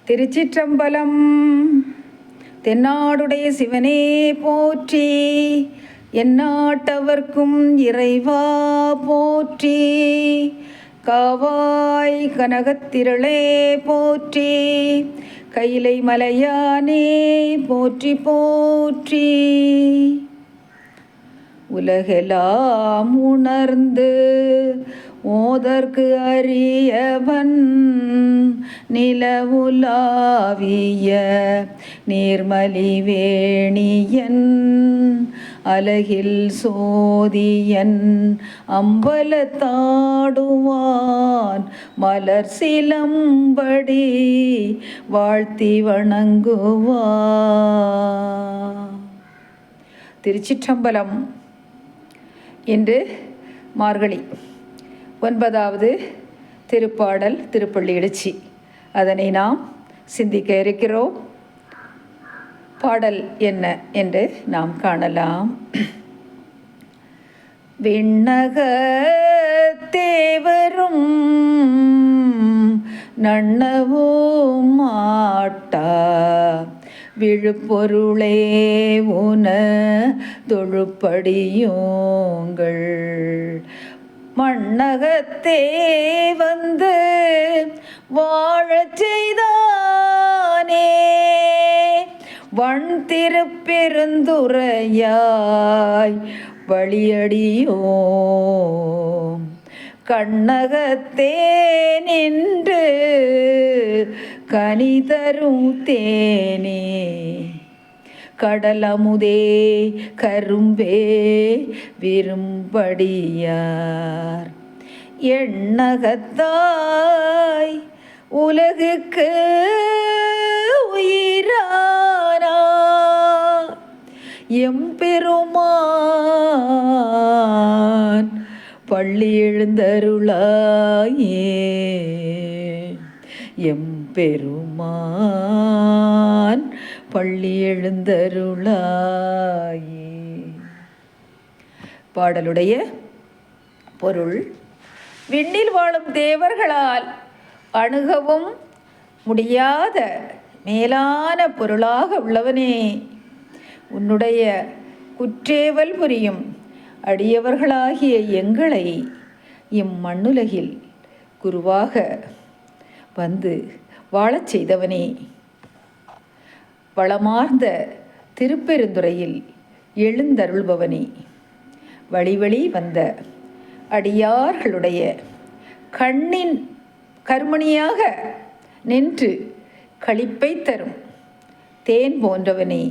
திருச்சிற்றம்பலம். தென்னாடுடைய சிவனே போற்றி, எந்நாட்டவர்க்கும் இறைவா போற்றி. காவாய் கனகத்திரளே போற்றி, கைலை மலையானே போற்றி போற்றி. உலகெல்லாம் உணர்ந்து ஓதற்கு அரியவன், நிலவுலாவிய நீர்மலிவேணியன், அலகில் சோதியன் அம்பலத்தாடுவான், மலர் சிலம்படி வாழ்த்தி வணங்குவான். திருச்சிற்றம்பலம். இன்று மார்கழி 9வது திருப்பாடல், திருப்பள்ளி எழுச்சி. அதனை நாம் சிந்திக்க இருக்கிறோம். பாடல் என்ன என்று நாம் காணலாம். விண்ணக தேவரும் நன்னவும் மாட்டா, விழுப்பொருளே உன தொழுப்படியோங்கள், மண்ணகத்தே வந்து வாழச் செய்தானே, வண் திருப்பெருந்துறையாய் வழியடியோம், கண்ணகத்தே நின்று கனிதரும் தேனே, கடலமுதே கரும்பே விரும்படியார், எண்ணகத்தாய் உலகுக்கு உயிரானார், எம்பெருமான் பள்ளி எழுந்தருளாயே, எம்பெருமான் பள்ளி எழுந்தருளாயே. பாடலுடைய பொருள்: விண்ணில் வாழும் தேவர்களால் அணுகவும் முடியாத மேலான பொருளாக உள்ளவனே, உன்னுடைய குற்றேவல் புரியும் அடியவர்களாகிய எங்களை இம்மண்ணுலகில் குருவாக வந்து வாழச் செய்தவனே, வளமார்ந்த திருப்பெருந்துறையில் எழுந்தருள்பவனே, வழி வழி வந்த அடியார்களுடைய கண்ணின் கருமணியாக நின்று களிப்பை தரும் தேன் போன்றவனே,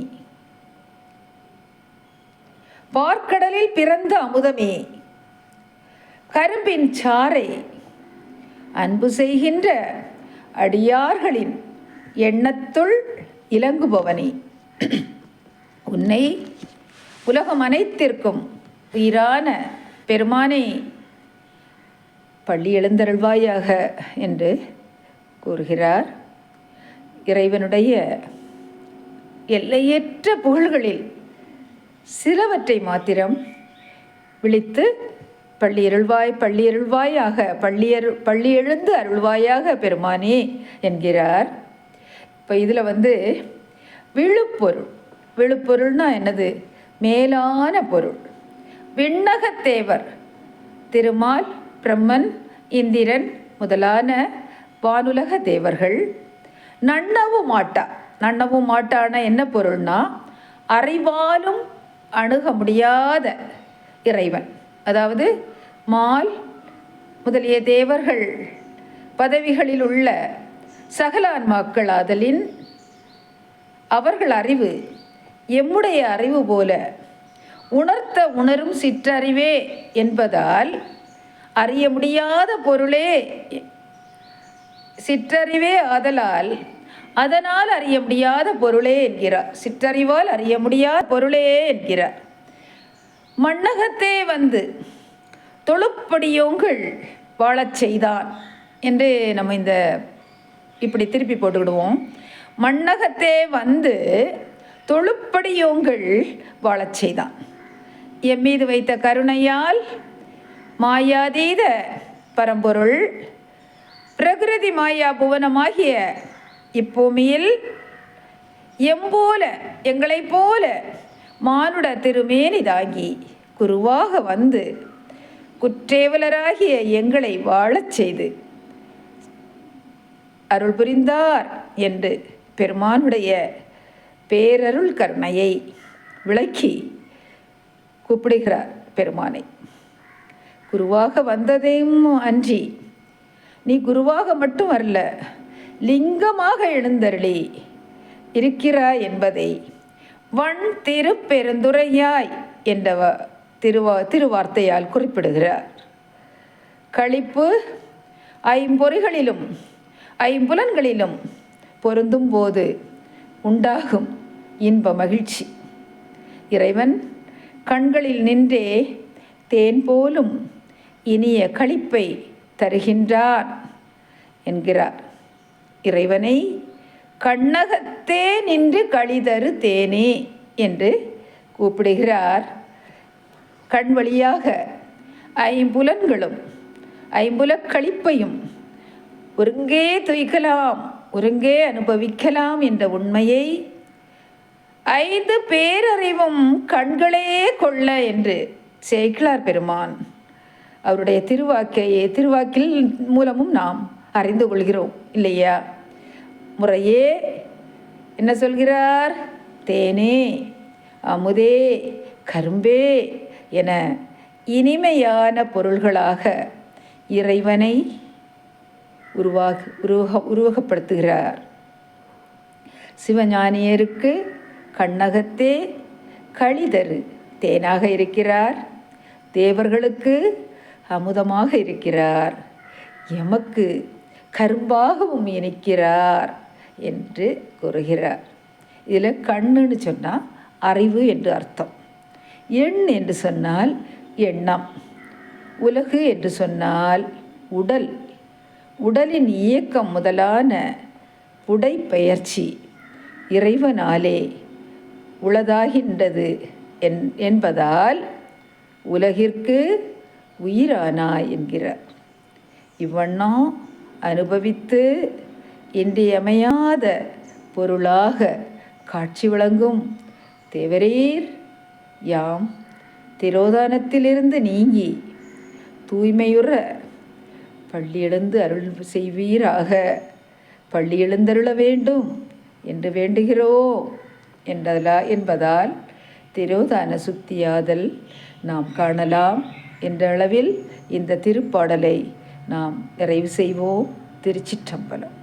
பார்க்கடலில் பிறந்த அமுதமே, கரும்பின் சாறை, அன்பு செய்கின்ற அடியார்களின் எண்ணத்துள் இலங்குபவனே, உன்னை உலகம் அனைத்திற்கும் உயிரான பெருமானே பள்ளி எழுந்தருள்வாயாக என்று கூறுகிறார். இறைவனுடைய எல்லையற்ற புகழ்களில் சிலவற்றை மாத்திரம் விழித்து பள்ளி அருள்வாயாக, பள்ளி எழுந்து அருள்வாயாக பெருமானே என்கிறார். இப்போ இதில் விழுப்பொருள்னா என்னது? மேலான பொருள். விண்ணகத்தேவர் திருமால், பிரம்மன், இந்திரன் முதலான வானுலக தேவர்கள். நன்னவும் மாட்டான என்ன பொருள்னா, அறிவாலும் அணுக முடியாத இறைவன். அதாவது மால் முதலிய தேவர்கள் பதவிகளில் உள்ள சகல ஆன்மாக்கள் ஆதலின் அவர்கள் அறிவு எம்முடைய அறிவு போல உணரும் சிற்றறிவே என்பதால் அறிய முடியாத பொருளே சிற்றறிவே ஆதலால் அதனால் அறிய முடியாத பொருளே என்கிறார். சிற்றறிவால் அறிய முடியாத பொருளே என்கிறார். மண்ணகத்தே வந்து தொழுப்படியோங்கள் வாழச் செய்தான் என்று நம்ம இப்படி திருப்பி போட்டுக்கிடுவோம். மண்ணகத்தே வந்து தொழுப்படியோங்கள் வாழச் செய்தான். எம் மீது வைத்த கருணையால் மாயாதீத பரம்பொருள் பிரகிருதி மாயா புவனமாகிய இப்பூமியில் எங்களைப் போல மானுட திருமேனி தாங்கி குருவாக வந்து குற்றேவலராகிய எங்களை வாழச் செய்து அருள் புரிந்தார் என்று பெருமானுடைய பேரருள் கருணையை விளக்கி கூப்பிடுகிறார் பெருமானை. குருவாக வந்ததையும் அன்றி நீ குருவாக மட்டும் வரல, லிங்கமாக எழுந்தருளி இருக்கிறாய் என்பதை வன் திருப்பெருந்துரையாய் என்ற திருவார்த்தையால் குறிப்பிடுகிறார். களிப்பு ஐம்பொறிகளிலும் ஐம்புலன்களிலும் பொருந்தும் போது உண்டாகும் இன்ப மகிழ்ச்சி. இறைவன் கண்களில் நின்றே தேன் போலும் இனிய களிப்பை தருகின்றான் என்கிறார். இறைவனை கண்ணகத்தே நின்று களிதரு தேனே என்று கூப்பிடுகிறார். கண் வழியாக ஐம்புலன்களும் ஐம்புலக் களிப்பையும் ஒருங்கே துய்க்கலாம், ஒருங்கே அனுபவிக்கலாம் என்ற உண்மையை ஐந்து பேரறிவும் கண்களே கொள்ள என்று சேக்கிழார் பெருமான் அவருடைய திருவாக்கில் மூலமும் நாம் அறிந்து கொள்கிறோம் இல்லையா? முறையே என்ன சொல்கிறார்? தேனே, அமுதே, கரும்பே என இனிமையான பொருள்களாக இறைவனை உருவகப்படுத்துகிறார். சிவஞானியருக்கு கண்ணகத்தே களிதரு தேனாக இருக்கிறார், தேவர்களுக்கு அமுதமாக இருக்கிறார், எமக்கு கரும்பாகவும் இணைக்கிறார் என்று கூறுகிறார். இதில் கண்ணுன்னு சொன்னால் அறிவு என்று அர்த்தம், எண் என்று சொன்னால் எண்ணம், உலகு என்று சொன்னால் உடல், உடலின் இயக்கம் முதலான புடைப்பெயர்ச்சி இறைவனாலே உளதாகின்றது என்பதால் உலகிற்கு உயிரானாய் என்கிறார். இவ்வண்ணம் அனுபவித்து இன்றியமையாத பொருளாக காட்சி வழங்கும் தேவரீர் யாம் திரோதானத்திலிருந்து நீங்கி தூய்மையுற பள்ளி எழுந்து அருள் செய்வீராக, பள்ளி எழுந்தருள வேண்டும் என்று வேண்டுகிறோம் என்பதால் திரோதான சுத்தியாதல் நாம் காணலாம் என்ற அளவில் இந்த திருப்பாடலை நாம் நிறைவு செய்வோம். திருச்சிற்றம்பலம்.